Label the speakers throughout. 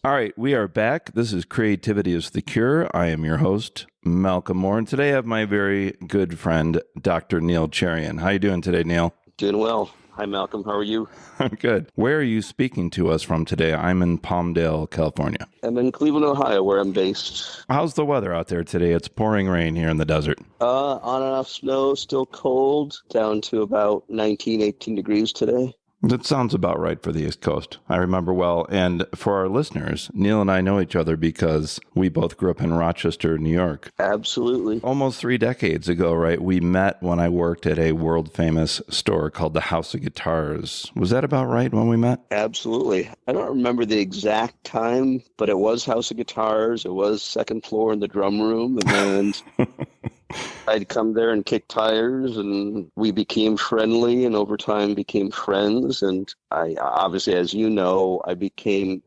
Speaker 1: All right, we are back. This is Creativity is the Cure. I am your host, Malcolm Moore, and today I have my very good friend, Dr. Neil Cherian. How are you doing today, Neil?
Speaker 2: Doing well. Hi, Malcolm. How are you?
Speaker 1: I'm good. Where are you speaking to us from today? I'm in Palmdale, California.
Speaker 2: I'm in Cleveland, Ohio, where I'm based.
Speaker 1: How's the weather out there today? It's pouring rain here in the desert.
Speaker 2: On and off snow, still cold, down to about 19, 18 degrees today.
Speaker 1: That sounds about right for the East Coast. I remember well. And for our listeners, Neil and I know each other because we both grew up in Rochester, New York.
Speaker 2: Absolutely.
Speaker 1: Almost 3 decades ago, right? We met when I worked at a world-famous store called the House of Guitars. Was that about right when we met?
Speaker 2: Absolutely. I don't remember the exact time, but it was House of Guitars. It was second floor in the drum room. And I'd come there and kick tires, and we became friendly, and over time became friends. And I obviously, as you know,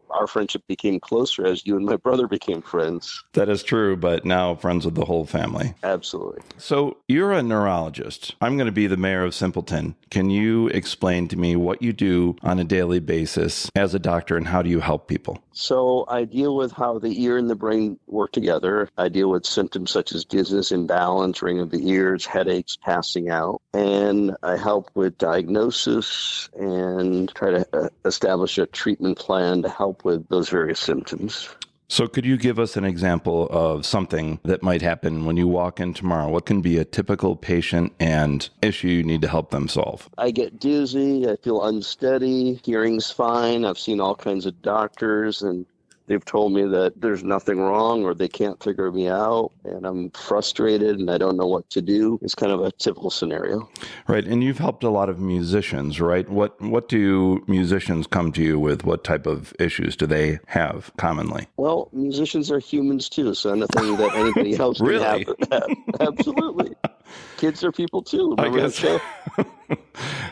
Speaker 2: our friendship became closer as you and my brother became friends.
Speaker 1: That is true, but now friends with the whole family.
Speaker 2: Absolutely.
Speaker 1: So you're a neurologist. I'm going to be the mayor of Simpleton. Can you explain to me what you do on a daily basis as a doctor, and how do you help people?
Speaker 2: So I deal with how the ear and the brain work together. I deal with symptoms such as dizziness, imbalance, ring of the ears, headaches, passing out. And I help with diagnosis and try to establish a treatment plan to help with those various symptoms.
Speaker 1: So could you give us an example of something that might happen when you walk in tomorrow? What can be a typical patient and issue you need to help them solve?
Speaker 2: I get dizzy. I feel unsteady. Hearing's fine. I've seen all kinds of doctors, and they've told me that there's nothing wrong or they can't figure me out, and I'm frustrated and I don't know what to do. It's kind of a typical scenario.
Speaker 1: Right. And you've helped a lot of musicians, right? What do musicians come to you with? What type of issues do they have commonly?
Speaker 2: Well, musicians are humans too, so anything that anybody else can
Speaker 1: Really?
Speaker 2: have. Absolutely. Kids are people too. Remember that show?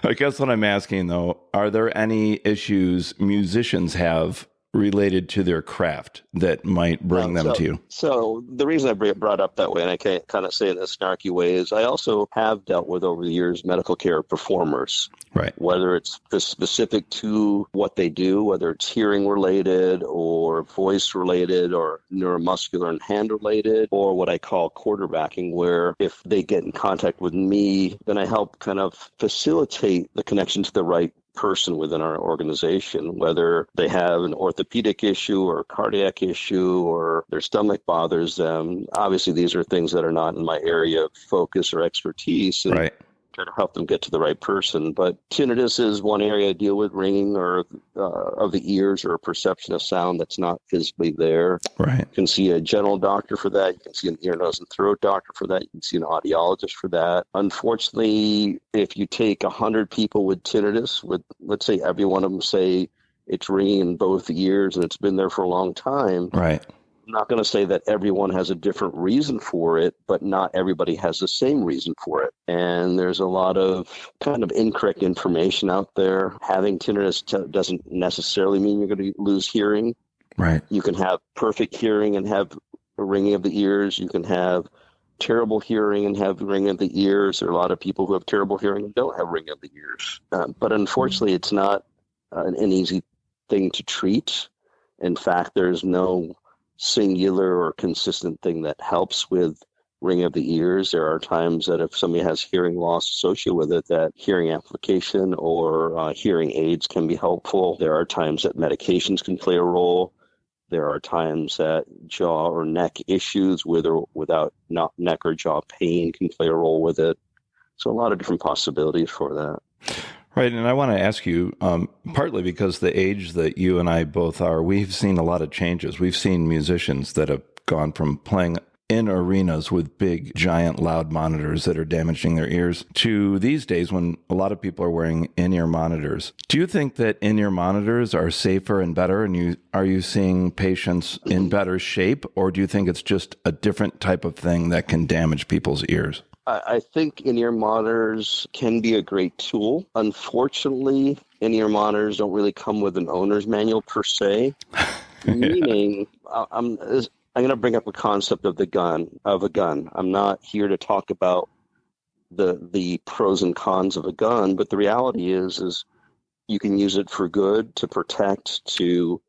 Speaker 1: I guess what I'm asking, though, are there any issues musicians have related to their craft that might bring them to you?
Speaker 2: So the reason I brought up that way, and I can't kind of say it in a snarky way, is I also have dealt with over the years medical care performers.
Speaker 1: Right.
Speaker 2: Whether it's specific to what they do, whether it's hearing related or voice related or neuromuscular and hand related, or what I call quarterbacking, where if they get in contact with me, then I help kind of facilitate the connection to the right person within our organization, whether they have an orthopedic issue or a cardiac issue or their stomach bothers them. Obviously, these are things that are not in my area of focus or expertise. And
Speaker 1: right.
Speaker 2: Try to help them get to the right person. But tinnitus is one area I deal with, ringing or of the ears or a perception of sound that's not physically there.
Speaker 1: Right.
Speaker 2: You can see a general doctor for that. You can see an ear, nose, and throat doctor for that. You can see an audiologist for that. Unfortunately, if you take 100 people with tinnitus, with let's say every one of them say it's ringing in both ears and it's been there for a long time.
Speaker 1: Right.
Speaker 2: I'm not going to say that everyone has a different reason for it, but not everybody has the same reason for it. And there's a lot of kind of incorrect information out there. Having tinnitus doesn't necessarily mean you're going to lose hearing.
Speaker 1: Right.
Speaker 2: You can have perfect hearing and have a ringing of the ears. You can have terrible hearing and have ringing of the ears. There are a lot of people who have terrible hearing and don't have ringing of the ears. But unfortunately, it's not an easy thing to treat. In fact, there's no singular or consistent thing that helps with ringing of the ears. There are times that if somebody has hearing loss associated with it, that hearing amplification or hearing aids can be helpful. There are times that medications can play a role. There are times that jaw or neck issues with or without not neck or jaw pain can play a role with it. So a lot of different possibilities for that.
Speaker 1: Right. And I want to ask you, partly because the age that you and I both are, we've seen a lot of changes. We've seen musicians that have gone from playing in arenas with big, giant, loud monitors that are damaging their ears to these days when a lot of people are wearing in-ear monitors. Do you think that in-ear monitors are safer and better? And are you seeing patients in better shape? Or do you think it's just a different type of thing that can damage people's ears?
Speaker 2: I think in-ear monitors can be a great tool. Unfortunately, in-ear monitors don't really come with an owner's manual per se, meaning I'm going to bring up a concept of a gun. I'm not here to talk about the pros and cons of a gun, but the reality is you can use it for good, to protect, to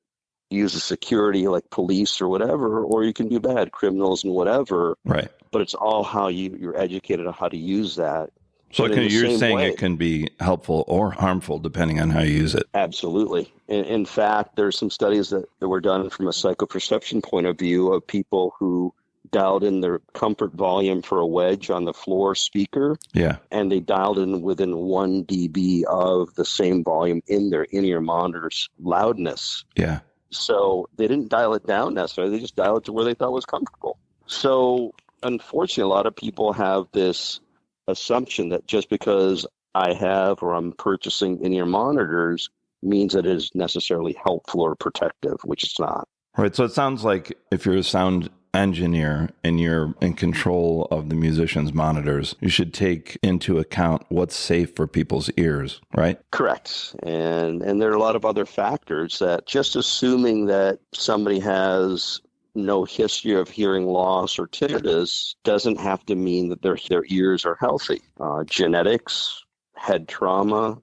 Speaker 2: use the security like police or whatever, or you can do bad, criminals and whatever.
Speaker 1: Right.
Speaker 2: But it's all how you're educated on how to use that.
Speaker 1: So you're saying it can be helpful or harmful depending on how you use it.
Speaker 2: Absolutely. In fact, there's some studies that were done from a psychoperception point of view of people who dialed in their comfort volume for a wedge on the floor speaker.
Speaker 1: Yeah.
Speaker 2: And they dialed in within 1 dB of the same volume in their in-ear monitor's loudness.
Speaker 1: Yeah.
Speaker 2: So they didn't dial it down necessarily. They just dialed it to where they thought was comfortable. So unfortunately, a lot of people have this assumption that just because I have or I'm purchasing in-ear monitors means that it is necessarily helpful or protective, which it's not.
Speaker 1: Right. So it sounds like if you're a sound engineer and you're in control of the musician's monitors, you should take into account what's safe for people's ears, right?
Speaker 2: Correct. And there are a lot of other factors that just assuming that somebody has no history of hearing loss or tinnitus doesn't have to mean that their ears are healthy. Genetics, head trauma,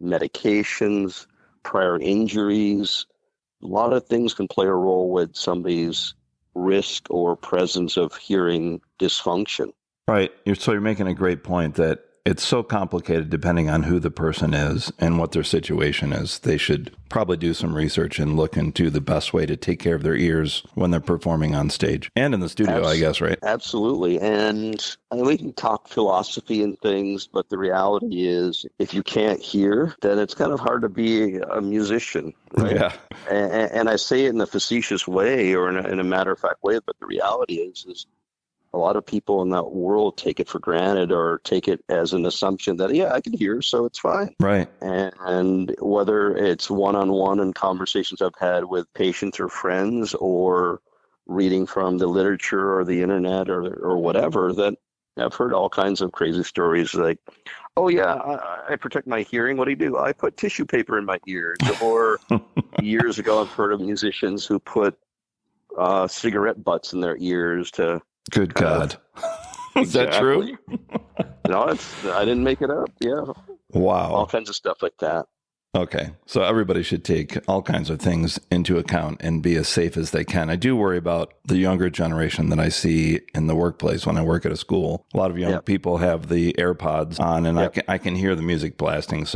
Speaker 2: medications, prior injuries, a lot of things can play a role with somebody's risk or presence of hearing dysfunction.
Speaker 1: Right. So you're making a great point that it's so complicated depending on who the person is and what their situation is. They should probably do some research and look into the best way to take care of their ears when they're performing on stage and in the studio, I guess, right?
Speaker 2: Absolutely. And we can talk philosophy and things, but the reality is if you can't hear, then it's kind of hard to be a musician, right?
Speaker 1: Yeah.
Speaker 2: And I say it in a facetious way or in a matter-of-fact way, but the reality is a lot of people in that world take it for granted or take it as an assumption that, yeah, I can hear, so it's fine.
Speaker 1: Right.
Speaker 2: And whether it's one-on-one in conversations I've had with patients or friends or reading from the literature or the internet or whatever, that I've heard all kinds of crazy stories like, oh, yeah, I protect my hearing. What do? I put tissue paper in my ears. Or years ago, I've heard of musicians who put cigarette butts in their ears to...
Speaker 1: Good God. Is that true?
Speaker 2: No, I didn't make it up. Yeah.
Speaker 1: Wow.
Speaker 2: All kinds of stuff like that.
Speaker 1: Okay. So everybody should take all kinds of things into account and be as safe as they can. I do worry about the younger generation that I see in the workplace when I work at a school. A lot of young people have the AirPods on and I can hear the music blasting.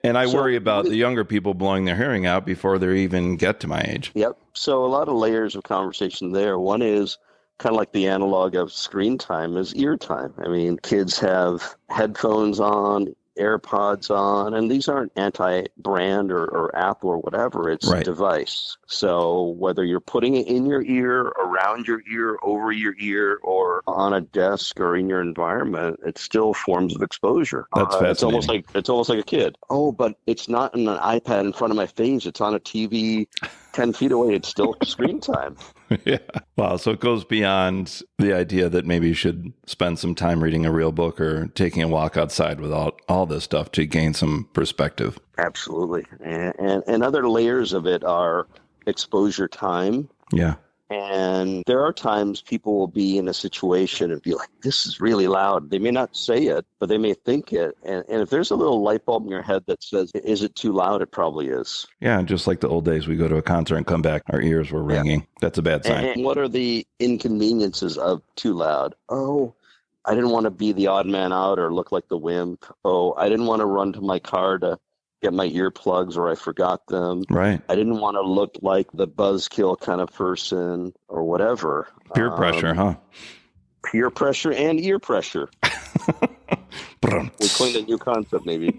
Speaker 1: And I worry about the younger people blowing their hearing out before they even get to my age.
Speaker 2: Yep. So a lot of layers of conversation there. One is kind of like the analog of screen time is ear time. I mean, kids have headphones on, AirPods on, and these aren't anti-brand or Apple or whatever. It's a device. So whether you're putting it in your ear, around your ear, over your ear, or on a desk or in your environment, it's still forms of exposure.
Speaker 1: That's fascinating.
Speaker 2: It's almost like a kid. Oh, but it's not on an iPad in front of my face. It's on a TV 10 feet away. It's still screen time.
Speaker 1: Yeah. Wow. So it goes beyond the idea that maybe you should spend some time reading a real book or taking a walk outside without all this stuff to gain some perspective.
Speaker 2: Absolutely. And other layers of it are exposure time.
Speaker 1: Yeah.
Speaker 2: And there are times people will be in a situation and be like, this is really loud. They may not say it, but they may think it. And if there's a little light bulb in your head that says, is it too loud? It probably is.
Speaker 1: Yeah, just like the old days, we go to a concert and come back, our ears were ringing. Yeah. That's a bad sign.
Speaker 2: And what are the inconveniences of too loud? Oh, I didn't want to be the odd man out or look like the wimp. Oh, I didn't want to run to my car to get my earplugs or I forgot them.
Speaker 1: Right.
Speaker 2: I didn't want to look like the buzzkill kind of person or whatever.
Speaker 1: Peer pressure, huh?
Speaker 2: Peer pressure and ear pressure. We coined a new concept, maybe.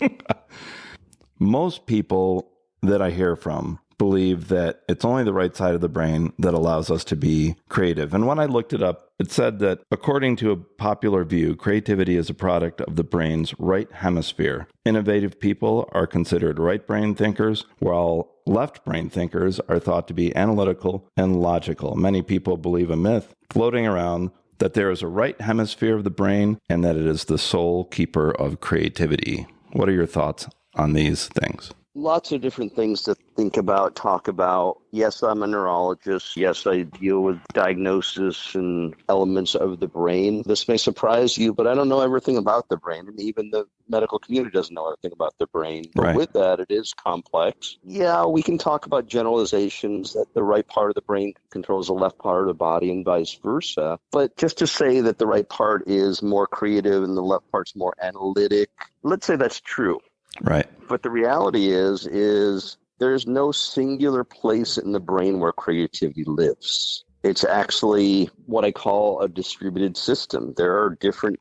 Speaker 1: Most people that I hear from believe that it's only the right side of the brain that allows us to be creative. And when I looked it up, it said that according to a popular view, creativity is a product of the brain's right hemisphere. Innovative people are considered right brain thinkers, while left brain thinkers are thought to be analytical and logical. Many people believe a myth floating around that there is a right hemisphere of the brain and that it is the sole keeper of creativity. What are your thoughts on these things?
Speaker 2: Lots of different things to think about, talk about. Yes, I'm a neurologist. Yes, I deal with diagnosis and elements of the brain. This may surprise you, but I don't know everything about the brain. And even the medical community doesn't know everything about the brain. But
Speaker 1: Right.
Speaker 2: with that, it is complex. Yeah, we can talk about generalizations that the right part of the brain controls the left part of the body and vice versa. But just to say that the right part is more creative and the left part's more analytic, let's say that's true.
Speaker 1: Right.
Speaker 2: But the reality is there's no singular place in the brain where creativity lives. It's actually what I call a distributed system. There are different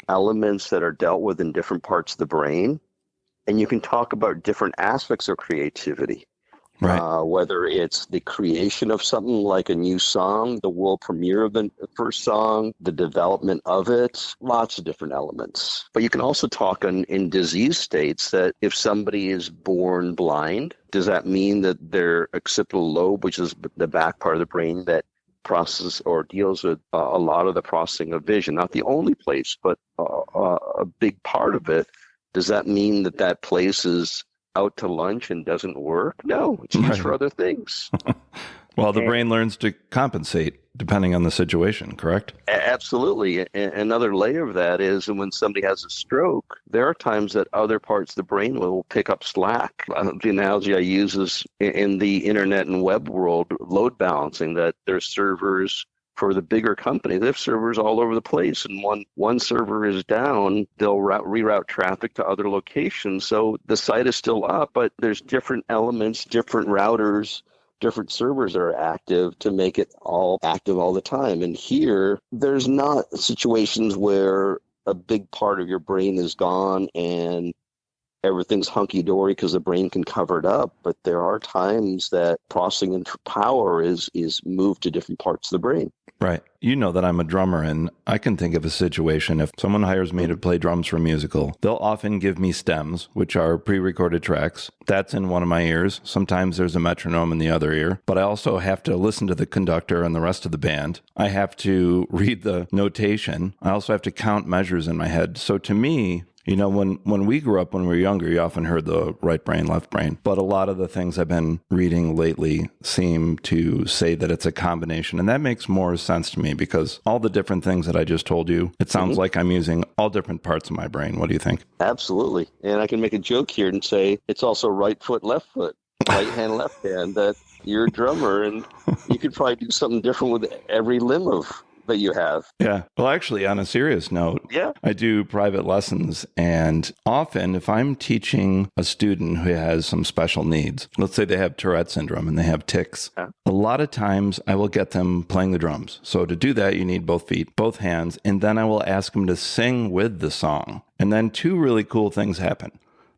Speaker 2: elements that are dealt with in different parts of the brain, and you can talk about different aspects of creativity.
Speaker 1: Right.
Speaker 2: Whether it's the creation of something like a new song, the world premiere of the first song, the development of it, lots of different elements. But you can also talk in disease states that if somebody is born blind, does that mean that their occipital lobe, which is the back part of the brain that processes or deals with a lot of the processing of vision, not the only place, but a big part of it, does that mean that that place is out to lunch and doesn't work? No, it's used for other things.
Speaker 1: Well, the brain learns to compensate depending on the situation, correct?
Speaker 2: Absolutely. Another layer of that is when somebody has a stroke, there are times that other parts of the brain will pick up slack. The analogy I use is in the internet and web world, load balancing, that there's servers for the bigger company. They have servers all over the place, and one server is down, they'll reroute traffic to other locations. So the site is still up, but there's different elements, different routers, different servers that are active to make it all active all the time. And here, there's not situations where a big part of your brain is gone and everything's hunky-dory because the brain can cover it up. But there are times that processing and power is moved to different parts of the brain.
Speaker 1: Right. You know that I'm a drummer, and I can think of a situation if someone hires me to play drums for a musical, they'll often give me stems, which are pre-recorded tracks. That's in one of my ears. Sometimes there's a metronome in the other ear, but I also have to listen to the conductor and the rest of the band. I have to read the notation. I also have to count measures in my head. So to me, you know, when we grew up, when we were younger, you often heard the right brain, left brain. But a lot of the things I've been reading lately seem to say that it's a combination. And that makes more sense to me because all the different things that I just told you, it sounds like I'm using all different parts of my brain. What do you think?
Speaker 2: Absolutely. And I can make a joke here and say it's also right foot, left foot, right hand, left hand, that you're a drummer and you could probably do something different with every limb that you have.
Speaker 1: Yeah. Well, actually, on a serious note, I do private lessons. And often if I'm teaching a student who has some special needs, let's say they have Tourette syndrome and they have tics, a lot of times I will get them playing the drums. So to do that, you need both feet, both hands, and then I will ask them to sing with the song. And then two really cool things happen.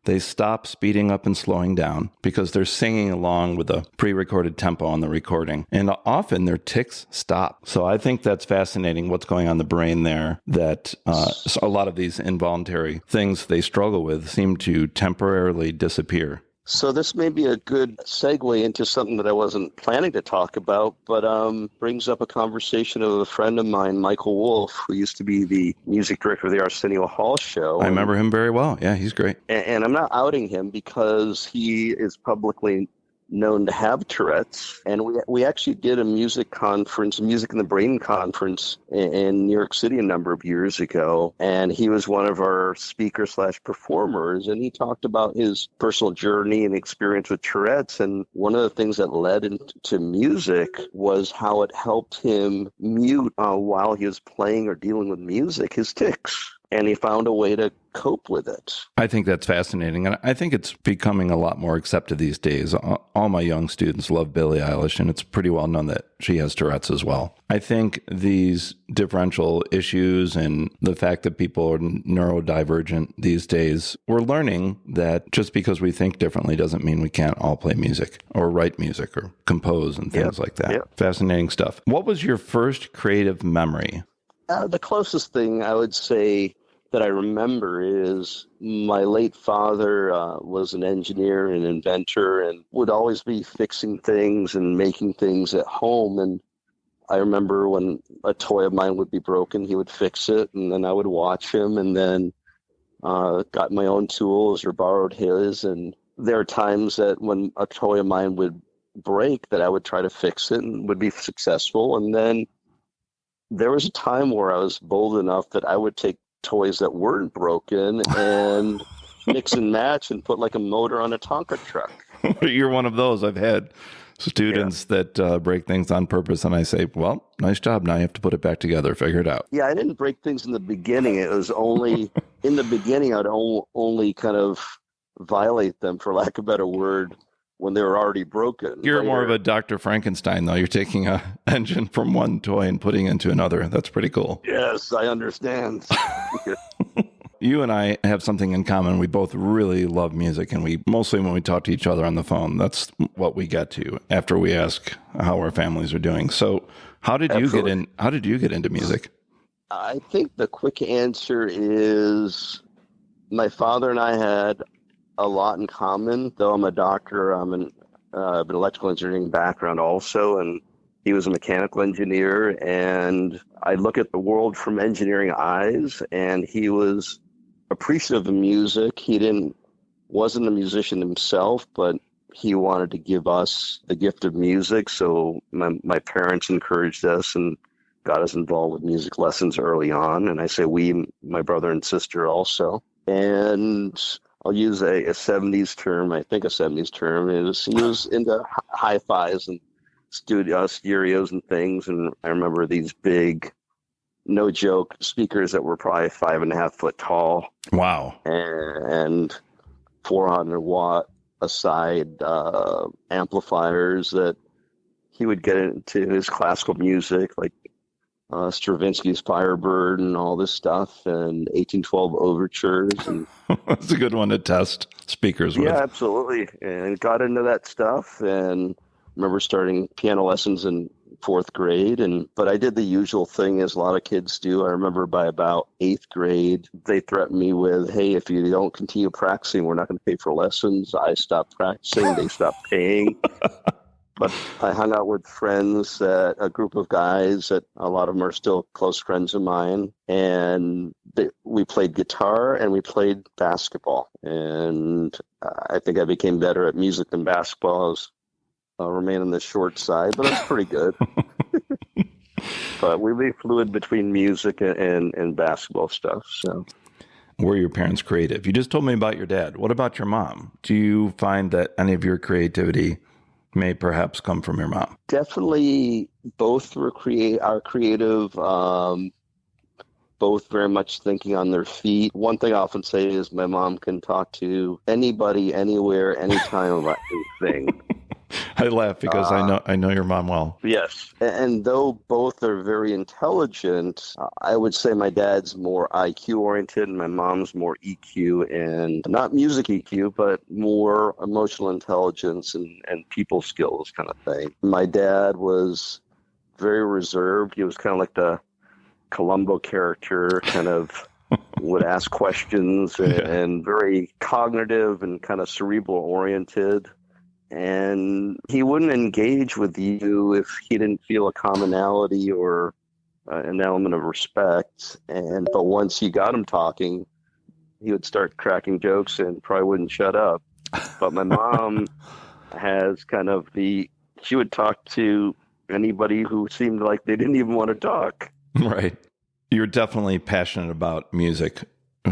Speaker 1: They stop speeding up and slowing down because they're singing along with the pre-recorded tempo on the recording. And often their tics stop. So I think that's fascinating what's going on in the brain there, that a lot of these involuntary things they struggle with seem to temporarily disappear.
Speaker 2: So this may be a good segue into something that I wasn't planning to talk about, but brings up a conversation of a friend of mine, Michael Wolf, who used to be the music director of the Arsenio Hall show.
Speaker 1: I remember him very well. Yeah, he's great.
Speaker 2: And I'm not outing him because he is publicly known to have Tourette's. And we actually did a music conference, Music in the Brain conference in New York City a number of years ago. And he was one of our speakers/performers. And he talked about his personal journey and experience with Tourette's. And one of the things that led into music was how it helped him mute while he was playing or dealing with music, his tics. And he found a way to cope with it.
Speaker 1: I think that's fascinating. And I think it's becoming a lot more accepted these days. All my young students love Billie Eilish, and it's pretty well known that she has Tourette's as well. I think these differential issues and the fact that people are neurodivergent these days, we're learning that just because we think differently doesn't mean we can't all play music or write music or compose and things like that. Fascinating stuff. What was your first creative memory?
Speaker 2: The closest thing I would say that I remember is my late father was an engineer and inventor and would always be fixing things and making things at home. And I remember when a toy of mine would be broken, he would fix it, and then I would watch him, and then got my own tools or borrowed his and there are times that when a toy of mine would break that I would try to fix it and would be successful. And then there was a time where I was bold enough that I would take toys that weren't broken and mix and match and put like a motor on a Tonka truck.
Speaker 1: You're one of those. I've had students that break things on purpose, and I say, well, nice job. Now you have to put it back together, figure it out.
Speaker 2: Yeah, I didn't break things in the beginning. It was only in the beginning I'd only kind of violate them, for lack of a better word, when they were already broken.
Speaker 1: You're more of a Dr. Frankenstein, though. You're taking a engine from one toy and putting it into another. That's pretty cool.
Speaker 2: Yes, I understand.
Speaker 1: You and I have something in common. We both really love music, and we mostly, when we talk to each other on the phone, that's what we get to after we ask how our families are doing. So how did you get in? How did you get into music?
Speaker 2: I think the quick answer is my father and I had a lot in common. Though I'm a doctor, I have an electrical engineering background also, and he was a mechanical engineer. And I look at the world from engineering eyes, and he was appreciative of music. He wasn't a musician himself, but he wanted to give us the gift of music. So my parents encouraged us and got us involved with music lessons early on. And I say we, my brother and sister also. And I'll use a 70s term. I think a 70s term is he was into hi-fis and stereos and things. And I remember these big, no joke, speakers that were probably 5.5 foot tall.
Speaker 1: Wow.
Speaker 2: And 400 watt aside amplifiers that he would get into his classical music, like Stravinsky's Firebird and all this stuff, and 1812 overtures. And
Speaker 1: that's a good one to test speakers with.
Speaker 2: Yeah, absolutely. And got into that stuff, and remember starting piano lessons in 4th grade. But I did the usual thing as a lot of kids do. I remember by about 8th grade, they threatened me with, hey, if you don't continue practicing, we're not going to pay for lessons. I stopped practicing. They stopped paying. But I hung out with friends, a group of guys that a lot of them are still close friends of mine. And we played guitar and we played basketball. And I think I became better at music than basketball. I was remain on the short side, but that's pretty good. But we be fluid between music and basketball stuff. So,
Speaker 1: were your parents creative? You just told me about your dad. What about your mom? Do you find that any of your creativity may perhaps come from your mom?
Speaker 2: Definitely, both are creative. Both very much thinking on their feet. One thing I often say is my mom can talk to anybody, anywhere, anytime about anything.
Speaker 1: I laugh because I know your mom well.
Speaker 2: Yes. And though both are very intelligent, I would say my dad's more IQ oriented and my mom's more EQ, and not music EQ, but more emotional intelligence and people skills kind of thing. My dad was very reserved. He was kind of like the Columbo character, kind of would ask questions and very cognitive and kind of cerebral oriented. And he wouldn't engage with you if he didn't feel a commonality or an element of respect. But once you got him talking, he would start cracking jokes and probably wouldn't shut up. But my mom has kind of she would talk to anybody who seemed like they didn't even want to talk.
Speaker 1: Right. You're definitely passionate about music.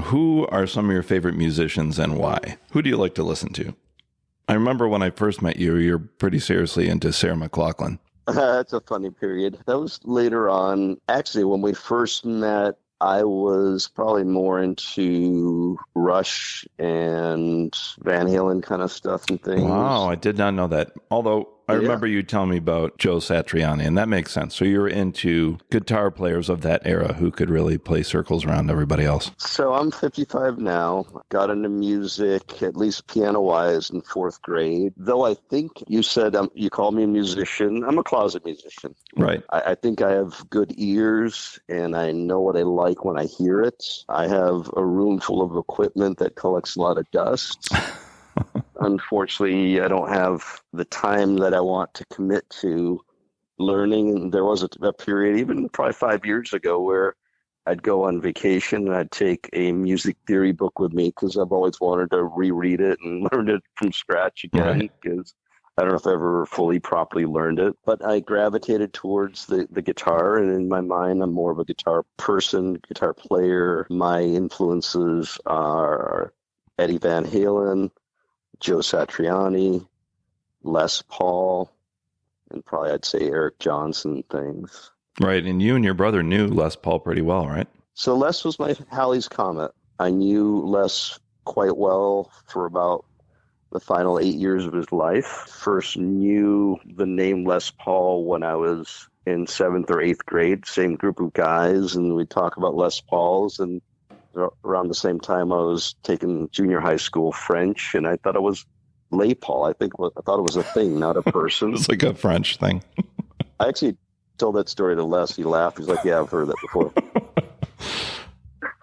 Speaker 1: Who are some of your favorite musicians and why? Who do you like to listen to? I remember when I first met you, you're pretty seriously into Sarah McLachlan.
Speaker 2: That's a funny period. That was later on. Actually, when we first met, I was probably more into Rush and Van Halen kind of stuff and things.
Speaker 1: Wow, I did not know that. Although I remember you telling me about Joe Satriani, and that makes sense. So you're into guitar players of that era who could really play circles around everybody else.
Speaker 2: So I'm 55 now. Got into music, at least piano-wise, in 4th grade. Though I think you said you called me a musician. I'm a closet musician.
Speaker 1: Right.
Speaker 2: I think I have good ears, and I know what I like when I hear it. I have a room full of equipment that collects a lot of dust. Unfortunately, I don't have the time that I want to commit to learning. There was a period, even probably 5 years ago, where I'd go on vacation and I'd take a music theory book with me because I've always wanted to reread it and learn it from scratch again because I don't know if I ever fully properly learned it. But I gravitated towards the guitar, and in my mind, I'm more of a guitar person, guitar player. My influences are Eddie Van Halen, Joe Satriani, Les Paul, and probably I'd say Eric Johnson things.
Speaker 1: Right, and you and your brother knew Les Paul pretty well, right?
Speaker 2: So Les was my Halley's Comet. I knew Les quite well for about the final 8 years of his life. First knew the name Les Paul when I was in 7th or 8th grade, same group of guys, and we'd talk about Les Pauls. And around the same time, I was taking junior high school French, and I thought it was Les Paul. I thought it was a thing, not a person.
Speaker 1: It's like a French thing.
Speaker 2: I actually told that story to Les. He laughed. He's like, yeah, I've heard that before.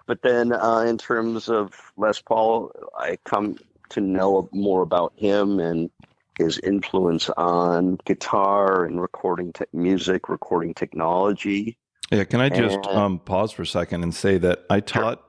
Speaker 2: But then in terms of Les Paul, I come to know more about him and his influence on guitar and recording music, recording technology.
Speaker 1: Yeah, can I just pause for a second and say that I taught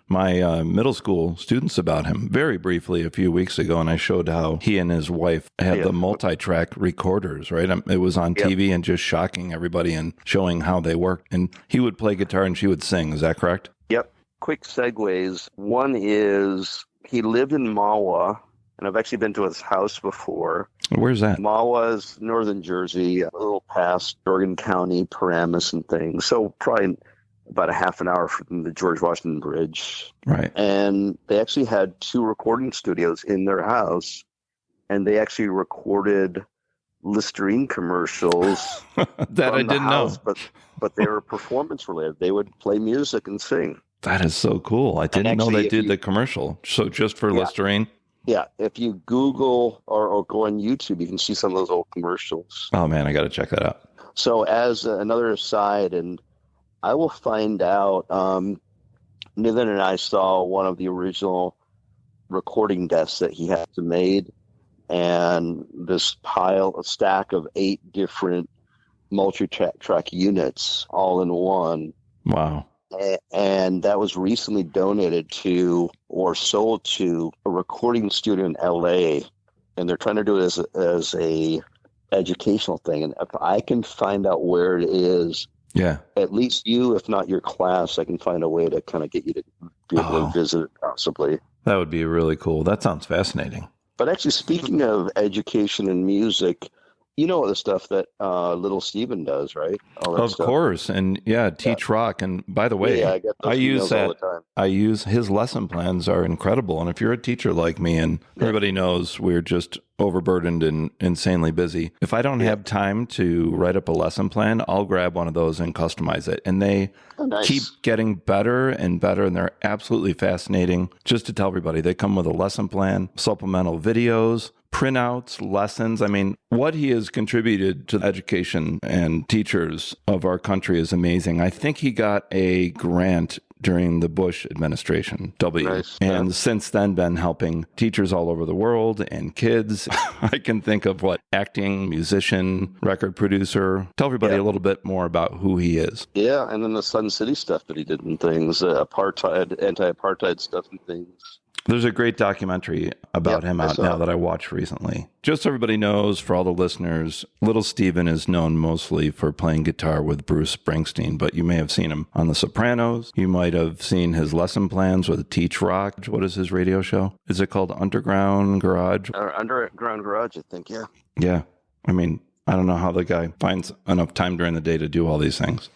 Speaker 1: my middle school students about him very briefly a few weeks ago, and I showed how he and his wife had the multi-track recorders, right? It was on TV and just shocking everybody and showing how they worked. And he would play guitar and she would sing. Is that correct?
Speaker 2: Yep. Quick segues. One is he lived in Mahwah, and I've actually been to his house before.
Speaker 1: Where's that?
Speaker 2: Mahwah is northern Jersey, a little past Bergen County, Paramus and things. So probably about a half an hour from the George Washington Bridge.
Speaker 1: Right.
Speaker 2: And they actually had 2 recording studios in their house, and they actually recorded Listerine commercials.
Speaker 1: That I didn't know.
Speaker 2: But they were performance related. They would play music and sing.
Speaker 1: That is so cool. I didn't know they did the commercial. So just for Listerine?
Speaker 2: Yeah. If you Google or go on YouTube, you can see some of those old commercials.
Speaker 1: Oh, man, I got to check that out.
Speaker 2: So as another aside, and I will find out, Niven and I saw one of the original recording desks that he had made, and this a stack of 8 different multi-track units all in one.
Speaker 1: Wow.
Speaker 2: And that was recently donated to or sold to a recording studio in LA, and they're trying to do it as a educational thing. And if I can find out where it is, at least you, if not your class, I can find a way to kind of get you to be able to visit it possibly.
Speaker 1: That would be really cool. That sounds fascinating.
Speaker 2: But actually, speaking of education and music, you know the stuff that little Steven does, right?
Speaker 1: Of course. And teach rock. And by the way,
Speaker 2: I get those emails all the time.
Speaker 1: I use his lesson plans are incredible. And if you're a teacher like me, and everybody knows we're just overburdened and insanely busy, if I don't have time to write up a lesson plan, I'll grab one of those and customize it. And they keep getting better and better. And they're absolutely fascinating. Just to tell everybody, they come with a lesson plan, supplemental videos, printouts, lessons. I mean, what he has contributed to the education and teachers of our country is amazing. I think he got a grant during the Bush administration, and since then been helping teachers all over the world and kids. I can think of acting, musician, record producer. Tell everybody a little bit more about who he is. Yeah,
Speaker 2: and then the Sun City stuff that he did and things, anti-apartheid stuff and things.
Speaker 1: There's a great documentary about him out now that I watched recently. Just so everybody knows, for all the listeners, little Steven is known mostly for playing guitar with Bruce Springsteen, but you may have seen him on The Sopranos. You might have seen his lesson plans with Teach Rock. What is his radio show? Is it called Underground Garage?
Speaker 2: Underground Garage, I think, yeah.
Speaker 1: Yeah. I mean, I don't know how the guy finds enough time during the day to do all these things.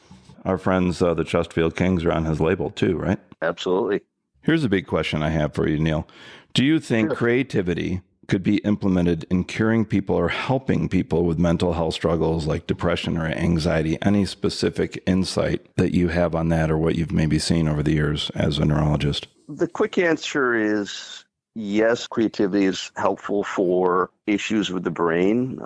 Speaker 1: Our friends, the Chesterfield Kings, are on his label too, right?
Speaker 2: Absolutely.
Speaker 1: Here's a big question I have for you, Neil. Do you think creativity could be implemented in curing people or helping people with mental health struggles like depression or anxiety? Any specific insight that you have on that, or what you've maybe seen over the years as a neurologist?
Speaker 2: The quick answer is yes, creativity is helpful for issues with the brain.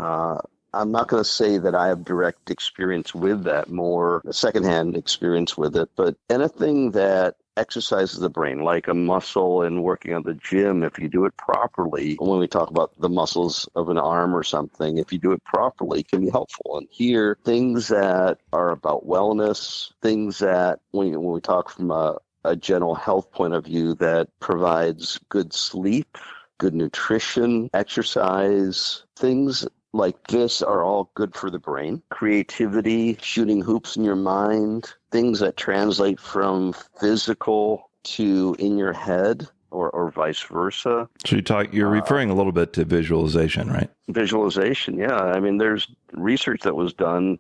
Speaker 2: I'm not going to say that I have direct experience with that, more secondhand experience with it, but anything that exercises the brain, like a muscle and working on the gym. If you do it properly, when we talk about the muscles of an arm or something, if you do it properly, it can be helpful. And here, things that are about wellness, things that when we talk from a general health point of view, that provides good sleep, good nutrition, exercise, things like this are all good for the brain. Creativity, shooting hoops in your mind, things that translate from physical to in your head or vice versa.
Speaker 1: So you're referring a little bit to visualization, right?
Speaker 2: Visualization, yeah. I mean, there's research that was done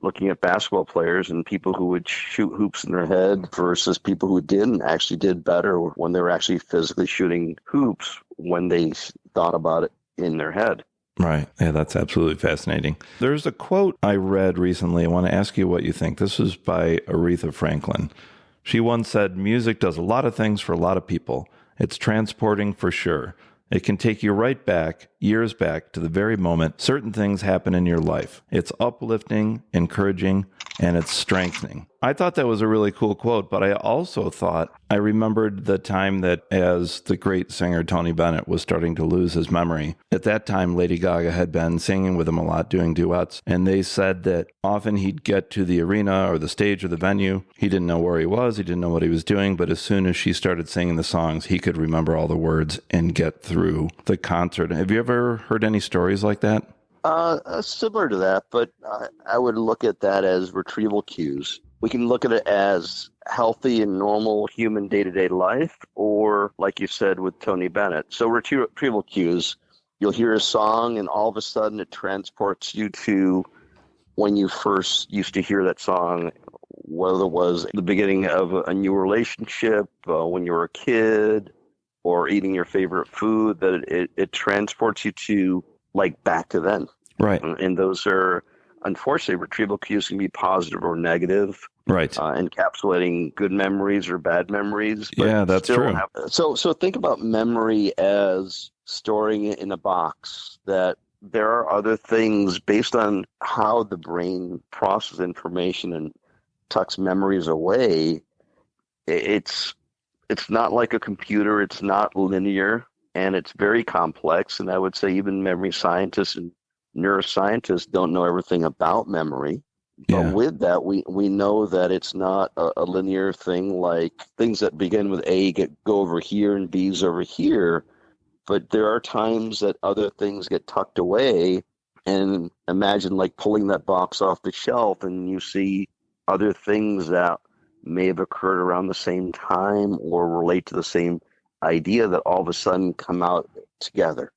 Speaker 2: looking at basketball players and people who would shoot hoops in their head versus people who didn't actually did better when they were actually physically shooting hoops when they thought about it in their head.
Speaker 1: Right. Yeah, that's absolutely fascinating. There's a quote I read recently. I want to ask you what you think. This was by Aretha Franklin. She once said, "Music does a lot of things for a lot of people. It's transporting for sure. It can take you right back, years back, to the very moment certain things happen in your life. It's uplifting, encouraging, and it's strengthening." I thought that was a really cool quote, but I also thought I remembered the time that as the great singer Tony Bennett was starting to lose his memory. At that time, Lady Gaga had been singing with him a lot, doing duets, and they said that often he'd get to the arena or the stage or the venue. He didn't know where he was, he didn't know what he was doing, but as soon as she started singing the songs, he could remember all the words and get through the concert. Have you ever heard any stories like that?
Speaker 2: Similar to that, but I would look at that as retrieval cues. We can look at it as healthy and normal human day-to-day life, or like you said with Tony Bennett. So retrieval cues, you'll hear a song and all of a sudden it transports you to when you first used to hear that song, whether it was the beginning of a new relationship, when you were a kid, or eating your favorite food, that it transports you to like back to then.
Speaker 1: Right.
Speaker 2: And those are, unfortunately, retrieval cues can be positive or negative.
Speaker 1: Right.
Speaker 2: Encapsulating good memories or bad memories.
Speaker 1: Yeah, that's true.
Speaker 2: So think about memory as storing it in a box, that there are other things based on how the brain processes information and tucks memories away. It's not like a computer. It's not linear, and it's very complex. And I would say even memory scientists and neuroscientists don't know everything about memory.
Speaker 1: Yeah.
Speaker 2: But with that, we know that it's not a linear thing, like things that begin with A go over here and B's over here. But there are times that other things get tucked away. And imagine like pulling that box off the shelf and you see other things that may have occurred around the same time or relate to the same idea that all of a sudden come out together.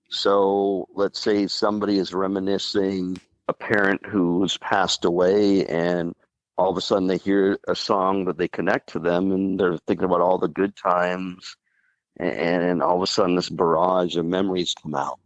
Speaker 2: So let's say somebody is reminiscing a parent who's passed away, and all of a sudden they hear a song that they connect to them, and they're thinking about all the good times, and all of a sudden this barrage of memories come out.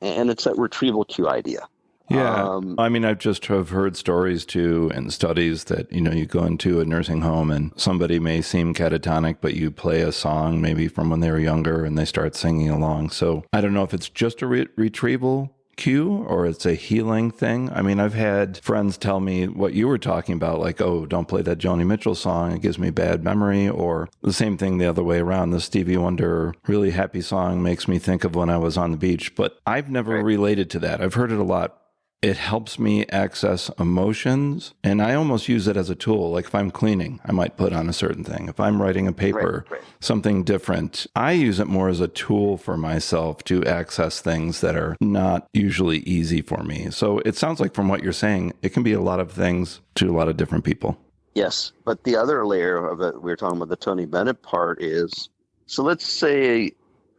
Speaker 2: And it's that retrieval cue idea.
Speaker 1: Yeah. I mean, I've just have heard stories too and studies that, you go into a nursing home and somebody may seem catatonic, but you play a song maybe from when they were younger and they start singing along. So I don't know if it's just a retrieval cue or it's a healing thing. I mean, I've had friends tell me what you were talking about, like, oh, don't play that Joni Mitchell song. It gives me bad memory. Or the same thing the other way around. The Stevie Wonder really happy song makes me think of when I was on the beach. But I've never related to that. I've heard it a lot. It helps me access emotions, and I almost use it as a tool. Like if I'm cleaning, I might put on a certain thing. If I'm writing a paper, something different, I use it more as a tool for myself to access things that are not usually easy for me. So it sounds like from what you're saying, it can be a lot of things to a lot of different people.
Speaker 2: Yes, but the other layer of it, we were talking about the Tony Bennett part is, so let's say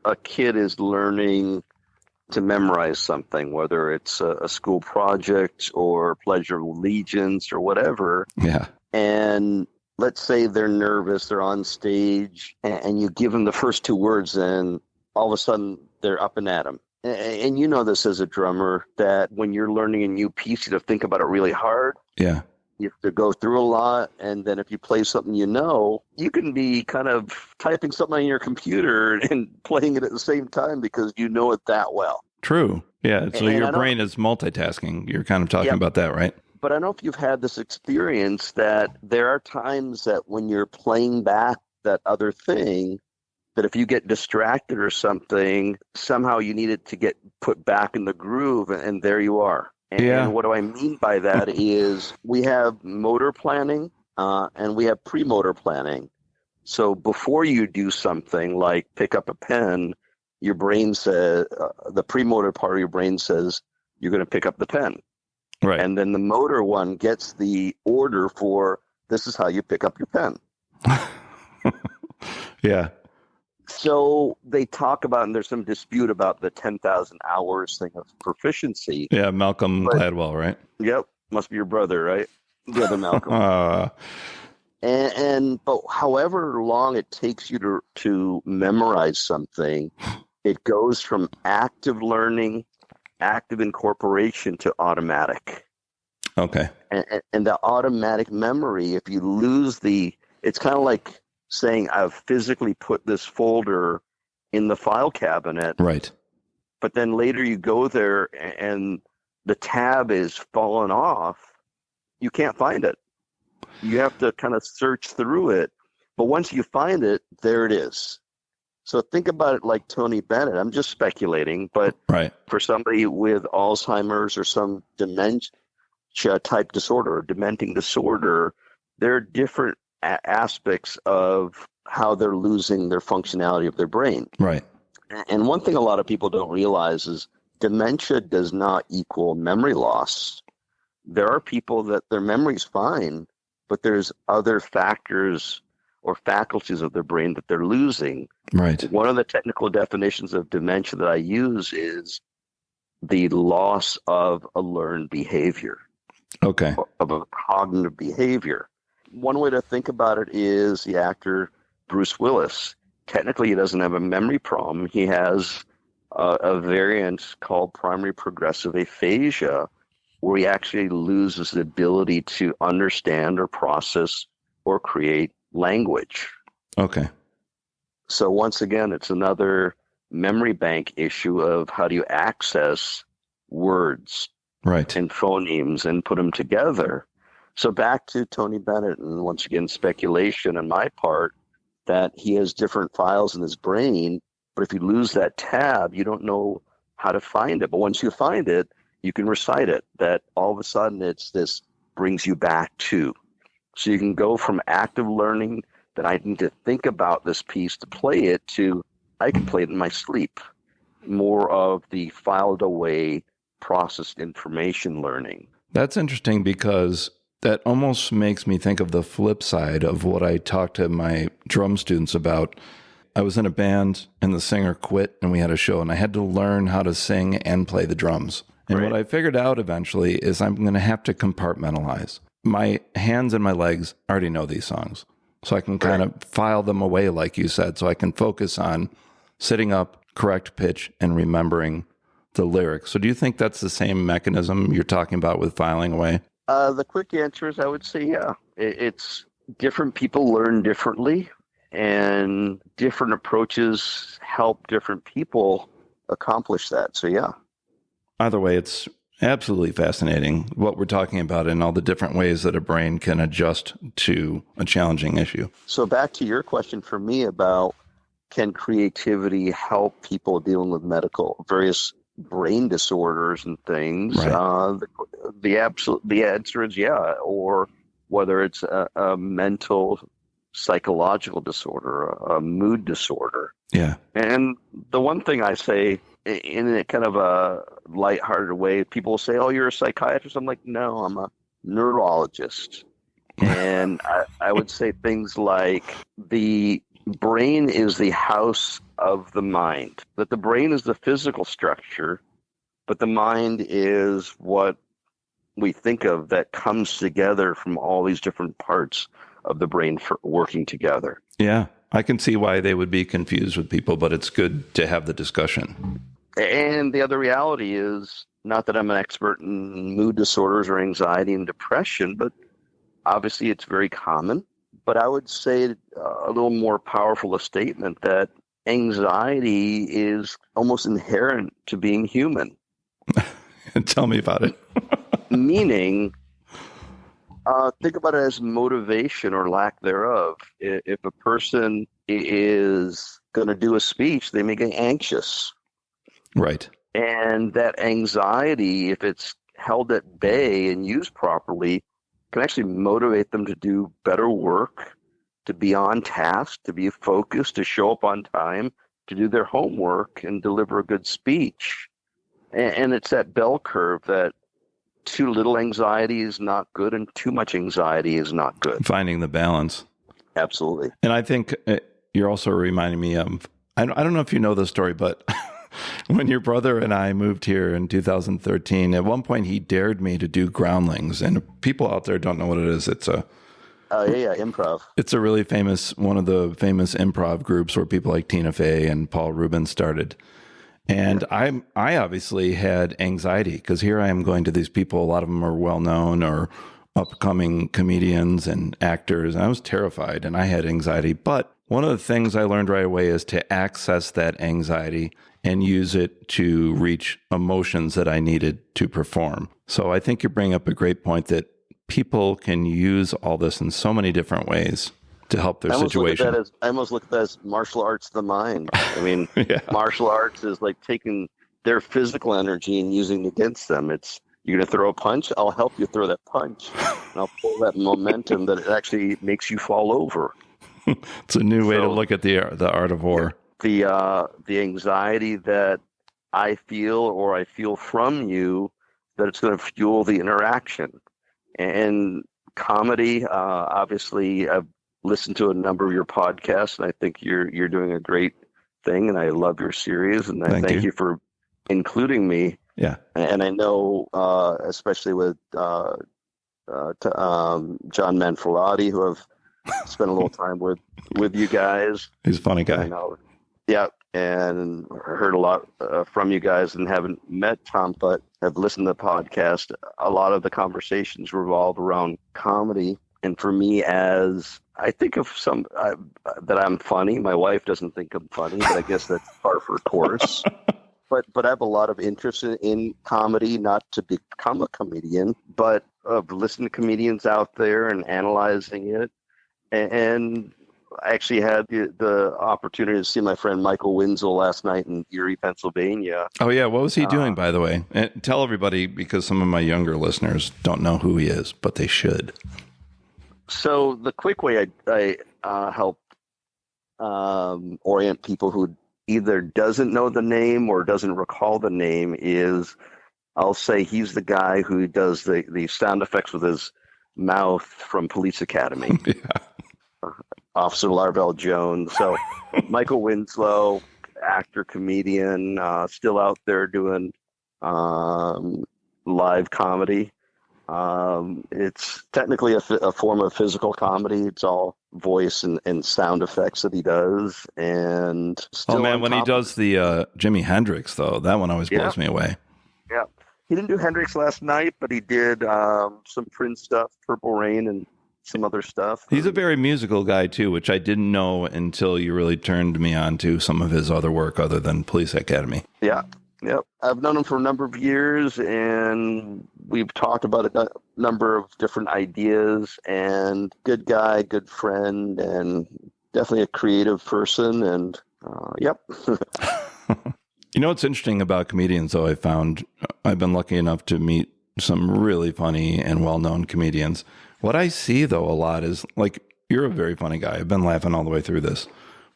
Speaker 2: a kid is learning to memorize something, whether it's a school project or Pledge of Allegiance or whatever.
Speaker 1: Yeah.
Speaker 2: And let's say they're nervous, they're on stage, and you give them the first two words, and all of a sudden they're up and at 'em. And you know this as a drummer, that when you're learning a new piece, you have to think about it really hard.
Speaker 1: Yeah.
Speaker 2: You have to go through a lot, and then if you play something you can be kind of typing something on your computer and playing it at the same time because you know it that well.
Speaker 1: True. Yeah. So your brain is multitasking. You're kind of talking about that, right?
Speaker 2: But I don't know if you've had this experience that there are times that when you're playing back that other thing, that if you get distracted or something, somehow you need it to get put back in the groove, and there you are. And what do I mean by that is we have motor planning and we have premotor planning. So before you do something like pick up a pen, your brain says, the premotor part of your brain says, you're going to pick up the pen.
Speaker 1: Right.
Speaker 2: And then the motor one gets the order for, this is how you pick up your pen.
Speaker 1: Yeah.
Speaker 2: So they talk about, and there's some dispute about the 10,000 hours thing of proficiency.
Speaker 1: Yeah, Malcolm Gladwell, right?
Speaker 2: Yep. Must be your brother, right? The other Malcolm. But however long it takes you to memorize something, it goes from active learning, active incorporation to automatic.
Speaker 1: Okay.
Speaker 2: And the automatic memory, if you lose it's kind of like saying I've physically put this folder in the file cabinet.
Speaker 1: Right.
Speaker 2: But then later you go there and the tab is fallen off. You can't find it. You have to kind of search through it. But once you find it, there it is. So think about it like Tony Bennet. I'm just speculating, but for somebody with Alzheimer's or some dementia type disorder or dementing disorder, there are different aspects of how they're losing their functionality of their brain.
Speaker 1: Right.
Speaker 2: And one thing a lot of people don't realize is dementia does not equal memory loss. There are people that their memory's fine, but there's other factors or faculties of their brain that they're losing.
Speaker 1: Right.
Speaker 2: One of the technical definitions of dementia that I use is the loss of a learned behavior.
Speaker 1: Okay.
Speaker 2: Of a cognitive behavior. One way to think about it is the actor Bruce Willis. Technically, he doesn't have a memory problem. He has a variant called primary progressive aphasia, where he actually loses the ability to understand or process or create language.
Speaker 1: Okay.
Speaker 2: So once again, it's another memory bank issue of how do you access words and phonemes and put them together. So back to Tony Bennet, and once again, speculation on my part, that he has different files in his brain, but if you lose that tab, you don't know how to find it. But once you find it, you can recite it, that all of a sudden this brings you back to. So you can go from active learning that I need to think about this piece to play it to I can play it in my sleep. More of the filed away processed information learning.
Speaker 1: That's interesting because that almost makes me think of the flip side of what I talk to my drum students about. I was in a band and the singer quit and we had a show and I had to learn how to sing and play the drums. And what I figured out eventually is I'm going to have to compartmentalize. My hands and my legs already know these songs. So I can kind of file them away, like you said, so I can focus on sitting up, correct pitch, and remembering the lyrics. So do you think that's the same mechanism you're talking about with filing away?
Speaker 2: The quick answer is I would say, yeah. It's different people learn differently, and different approaches help different people accomplish that. So, yeah.
Speaker 1: Either way, it's absolutely fascinating what we're talking about and all the different ways that a brain can adjust to a challenging issue.
Speaker 2: So back to your question for me about can creativity help people dealing with various brain disorders and things? The answer is yeah, or whether it's a mental psychological disorder, a mood disorder.
Speaker 1: Yeah.
Speaker 2: And the one thing I say in a kind of a lighthearted way, people will say, oh, you're a psychiatrist. I'm like, no, I'm a neurologist. And I would say things like the brain is the house of the mind, that the brain is the physical structure, but the mind is what we think of that comes together from all these different parts of the brain for working together.
Speaker 1: Yeah, I can see why they would be confused with people, but it's good to have the discussion.
Speaker 2: And the other reality is, not that I'm an expert in mood disorders or anxiety and depression, but obviously it's very common. But I would say a little more powerful a statement that anxiety is almost inherent to being human.
Speaker 1: Tell me about it.
Speaker 2: Meaning Think about it as motivation or lack thereof. If a person is going to do a speech, they may get anxious.
Speaker 1: Right.
Speaker 2: And that anxiety, if it's held at bay and used properly, can actually motivate them to do better work, to be on task, to be focused, to show up on time, to do their homework and deliver a good speech. And it's that bell curve that too little anxiety is not good and too much anxiety is not good.
Speaker 1: Finding the balance.
Speaker 2: Absolutely.
Speaker 1: And I think you're also reminding me of, I don't know if you know this story, but when your brother and I moved here in 2013, at one point he dared me to do groundlings. And people out there don't know what it is. It's a
Speaker 2: improv.
Speaker 1: It's a really famous, one of the famous improv groups where people like Tina Fey and Paul Rubin started. And I obviously had anxiety because here I am going to these people. A lot of them are well-known or upcoming comedians and actors. And I was terrified and I had anxiety. But one of the things I learned right away is to access that anxiety and use it to reach emotions that I needed to perform. So I think you're bringing up a great point that people can use all this in so many different ways to help their situation.
Speaker 2: I almost look at that as martial arts of the mind. I mean, martial arts is like taking their physical energy and using it against them. It's, you're going to throw a punch, I'll help you throw that punch. And I'll pull that momentum that it actually makes you fall over.
Speaker 1: It's a new way to look at the art of war.
Speaker 2: The anxiety that I feel or I feel from you, that it's going to fuel the interaction. And comedy, obviously, I've listened to a number of your podcasts, and I think you're doing a great thing, and I love your series, and I thank you for including me.
Speaker 1: Yeah.
Speaker 2: And I know, especially with Jon Manfrellotti, who I've spent a little time with you guys.
Speaker 1: He's a funny guy.
Speaker 2: I know. Yeah, and heard a lot from you guys, and haven't met Tom, but have listened to the podcast. A lot of the conversations revolve around comedy. And for me, as I think of that I'm funny. My wife doesn't think I'm funny, but I guess that's par for course. But I have a lot of interest in comedy, not to become a comedian, but of listening to comedians out there and analyzing it. And I actually had the opportunity to see my friend Michael Winslow last night in Erie, Pennsylvania.
Speaker 1: Oh, yeah. What was he doing, by the way? And tell everybody, because some of my younger listeners don't know who he is, but they should.
Speaker 2: So the quick way I help orient people who either doesn't know the name or doesn't recall the name is, I'll say he's the guy who does the sound effects with his mouth from Police Academy. Yeah. Officer Larvell Jones. So Michael Winslow, actor, comedian, still out there doing live comedy. It's technically a form of physical comedy. It's all voice and sound effects that he does. And still
Speaker 1: when he does the Jimi Hendrix, though, that one always blows me away.
Speaker 2: Yeah. He didn't do Hendrix last night, but he did some Prince stuff, Purple Rain, and some other stuff.
Speaker 1: He's a very musical guy, too, which I didn't know until you really turned me on to some of his other work other than Police Academy.
Speaker 2: Yeah. Yep. I've known him for a number of years, and we've talked about a number of different ideas, and good guy, good friend, and definitely a creative person. And yep.
Speaker 1: You know what's interesting about comedians, though, I found I've been lucky enough to meet some really funny and well-known comedians. What I see, though, a lot is, like, you're a very funny guy. I've been laughing all the way through this.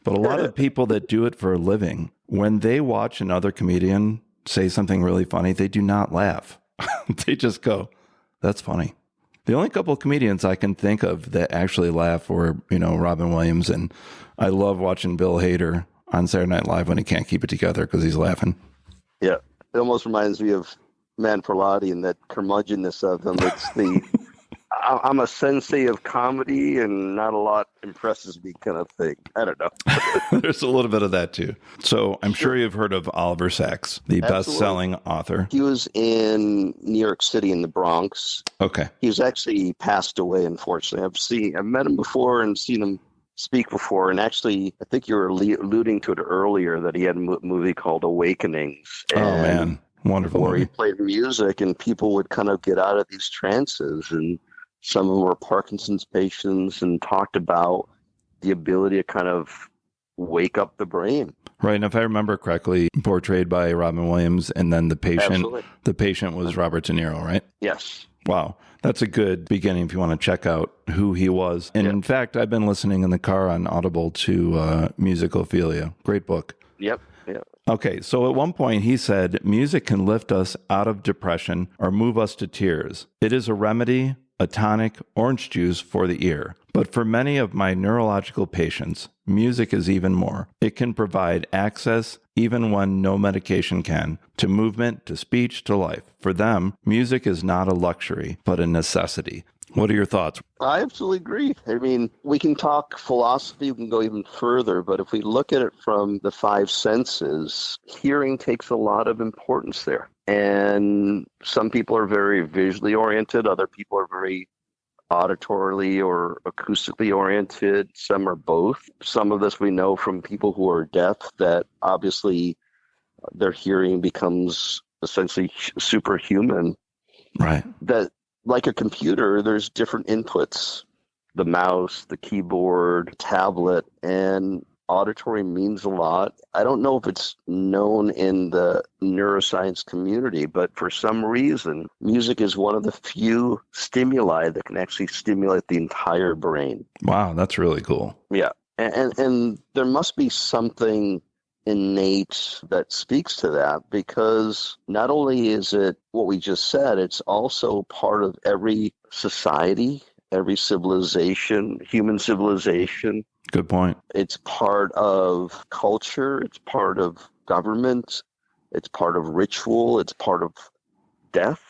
Speaker 1: But a lot of people that do it for a living, when they watch another comedian say something really funny, they do not laugh. They just go, that's funny. The only couple of comedians I can think of that actually laugh were, Robin Williams. And I love watching Bill Hader on Saturday Night Live when he can't keep it together because he's laughing.
Speaker 2: Yeah. It almost reminds me of Manfrellotti and that curmudgeonness of him. It's the... I'm a sensei of comedy and not a lot impresses me kind of thing. I don't know.
Speaker 1: There's a little bit of that too. So I'm sure you've heard of Oliver Sacks, the best-selling author.
Speaker 2: He was in New York City in the Bronx.
Speaker 1: Okay.
Speaker 2: He's actually passed away, unfortunately. I've met him before and seen him speak before. And actually, I think you were alluding to it earlier that he had a movie called Awakenings.
Speaker 1: Oh, man. Wonderful
Speaker 2: where
Speaker 1: movie.
Speaker 2: He played music and people would kind of get out of these trances and Some of them were Parkinson's patients, and talked about the ability to kind of wake up the brain.
Speaker 1: Right. And if I remember correctly, portrayed by Robin Williams, and then the patient,
Speaker 2: Absolutely.
Speaker 1: the patient was Robert De Niro, right?
Speaker 2: Yes.
Speaker 1: Wow. That's a good beginning if you want to check out who he was. And in fact, I've been listening in the car on Audible to Music Ophelia. Great book.
Speaker 2: Yep.
Speaker 1: Okay, so at one point he said, music can lift us out of depression or move us to tears. It is a remedy, a tonic, orange juice for the ear. But for many of my neurological patients, music is even more. It can provide access, even when no medication can, to movement, to speech, to life. For them, music is not a luxury, but a necessity. What are your thoughts?
Speaker 2: I absolutely agree. I mean, we can talk philosophy, we can go even further, but if we look at it from the five senses, hearing takes a lot of importance there. And some people are very visually oriented, other people are very auditorily or acoustically oriented. Some are both. Some of this we know from people who are deaf, that obviously their hearing becomes essentially superhuman.
Speaker 1: Right.
Speaker 2: That, like a computer, there's different inputs, the mouse, the keyboard, tablet, and auditory means a lot. I don't know if it's known in the neuroscience community, but for some reason, music is one of the few stimuli that can actually stimulate the entire brain.
Speaker 1: Wow, that's really cool.
Speaker 2: Yeah. And there must be something innate that speaks to that, because not only is it what we just said, it's also part of every society, every civilization, human civilization.
Speaker 1: Good point.
Speaker 2: It's part of culture, it's part of government, it's part of ritual, it's part of death.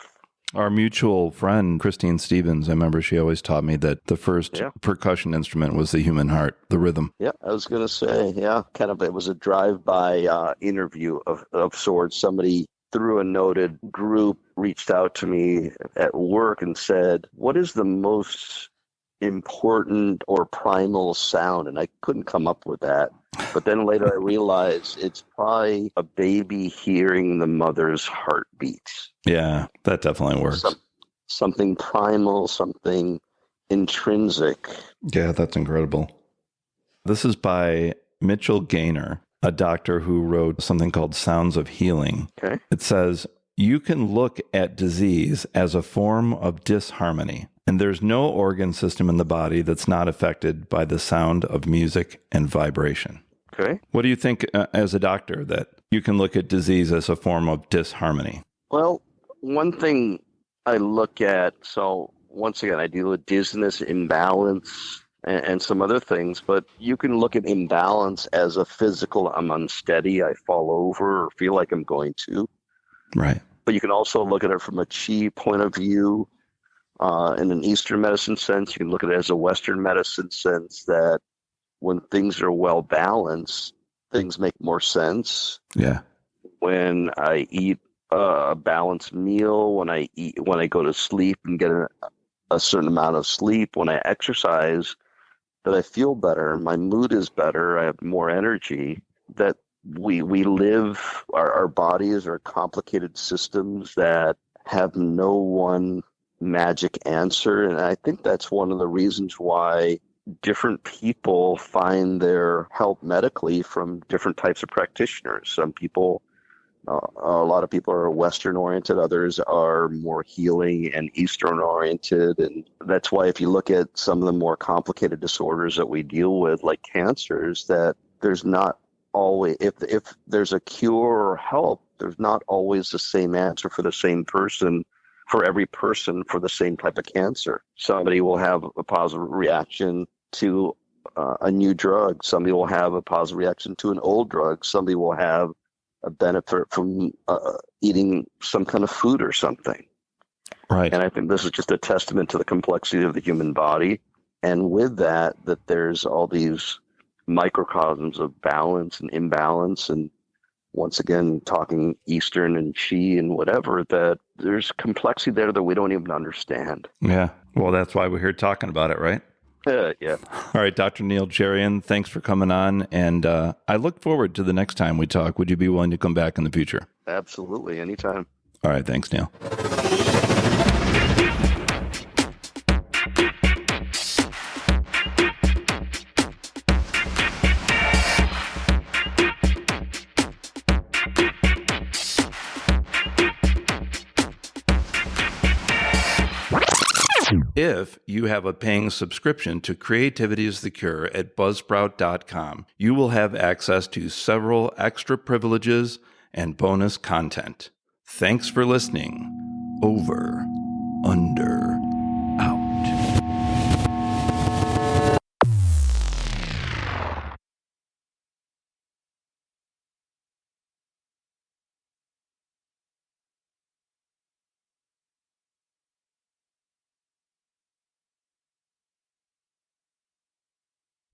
Speaker 1: Our mutual friend, Christine Stevens, I remember she always taught me that the first percussion instrument was the human heart, the rhythm.
Speaker 2: Yeah, I was going to say, kind of, it was a drive-by interview of sorts. Somebody through a noted group reached out to me at work and said, what is the most important or primal sound? And I couldn't come up with that. But then later I realized it's probably a baby hearing the mother's heartbeat.
Speaker 1: Yeah, that definitely works.
Speaker 2: Something primal, something intrinsic.
Speaker 1: Yeah, that's incredible. This is by Mitchell Gaynor, a doctor who wrote something called Sounds of Healing.
Speaker 2: Okay.
Speaker 1: It says, you can look at disease as a form of disharmony, and there's no organ system in the body that's not affected by the sound of music and vibration.
Speaker 2: Okay.
Speaker 1: What do you think as a doctor that you can look at disease as a form of disharmony?
Speaker 2: Well, one thing I look at, so once again, I deal with dizziness, imbalance, and some other things, but you can look at imbalance as a physical, I'm unsteady, I fall over or feel like I'm going to.
Speaker 1: Right.
Speaker 2: But you can also look at it from a chi point of view. In an Eastern medicine sense, you can look at it as a Western medicine sense, that when things are well balanced, things make more sense.
Speaker 1: Yeah.
Speaker 2: When I eat a balanced meal, when I go to sleep and get a certain amount of sleep, when I exercise, that I feel better, my mood is better, I have more energy, that we live, our bodies are complicated systems that have no one magic answer. And I think that's one of the reasons why different people find their help medically from different types of practitioners. Some people, a lot of people are Western oriented, others are more healing and Eastern oriented. And that's why if you look at some of the more complicated disorders that we deal with, like cancers, that there's not always, if there's a cure or help, there's not always the same answer for the same person, for every person, for the same type of cancer. Somebody will have a positive reaction to a new drug. Somebody will have a positive reaction to an old drug. Somebody will have a benefit from eating some kind of food or something.
Speaker 1: Right.
Speaker 2: And I think this is just a testament to the complexity of the human body. And with that there's all these microcosms of balance and imbalance. And once again, talking Eastern and Chi and whatever, that there's complexity there that we don't even understand.
Speaker 1: Yeah. Well, that's why we're here talking about it, right?
Speaker 2: Yeah.
Speaker 1: All right, Dr. Neil Cherian, thanks for coming on. And I look forward to the next time we talk. Would you be willing to come back in the future?
Speaker 2: Absolutely. Anytime.
Speaker 1: All right. Thanks, Neil. If you have a paying subscription to Creativity is the Cure at Buzzsprout.com, you will have access to several extra privileges and bonus content. Thanks for listening. Over.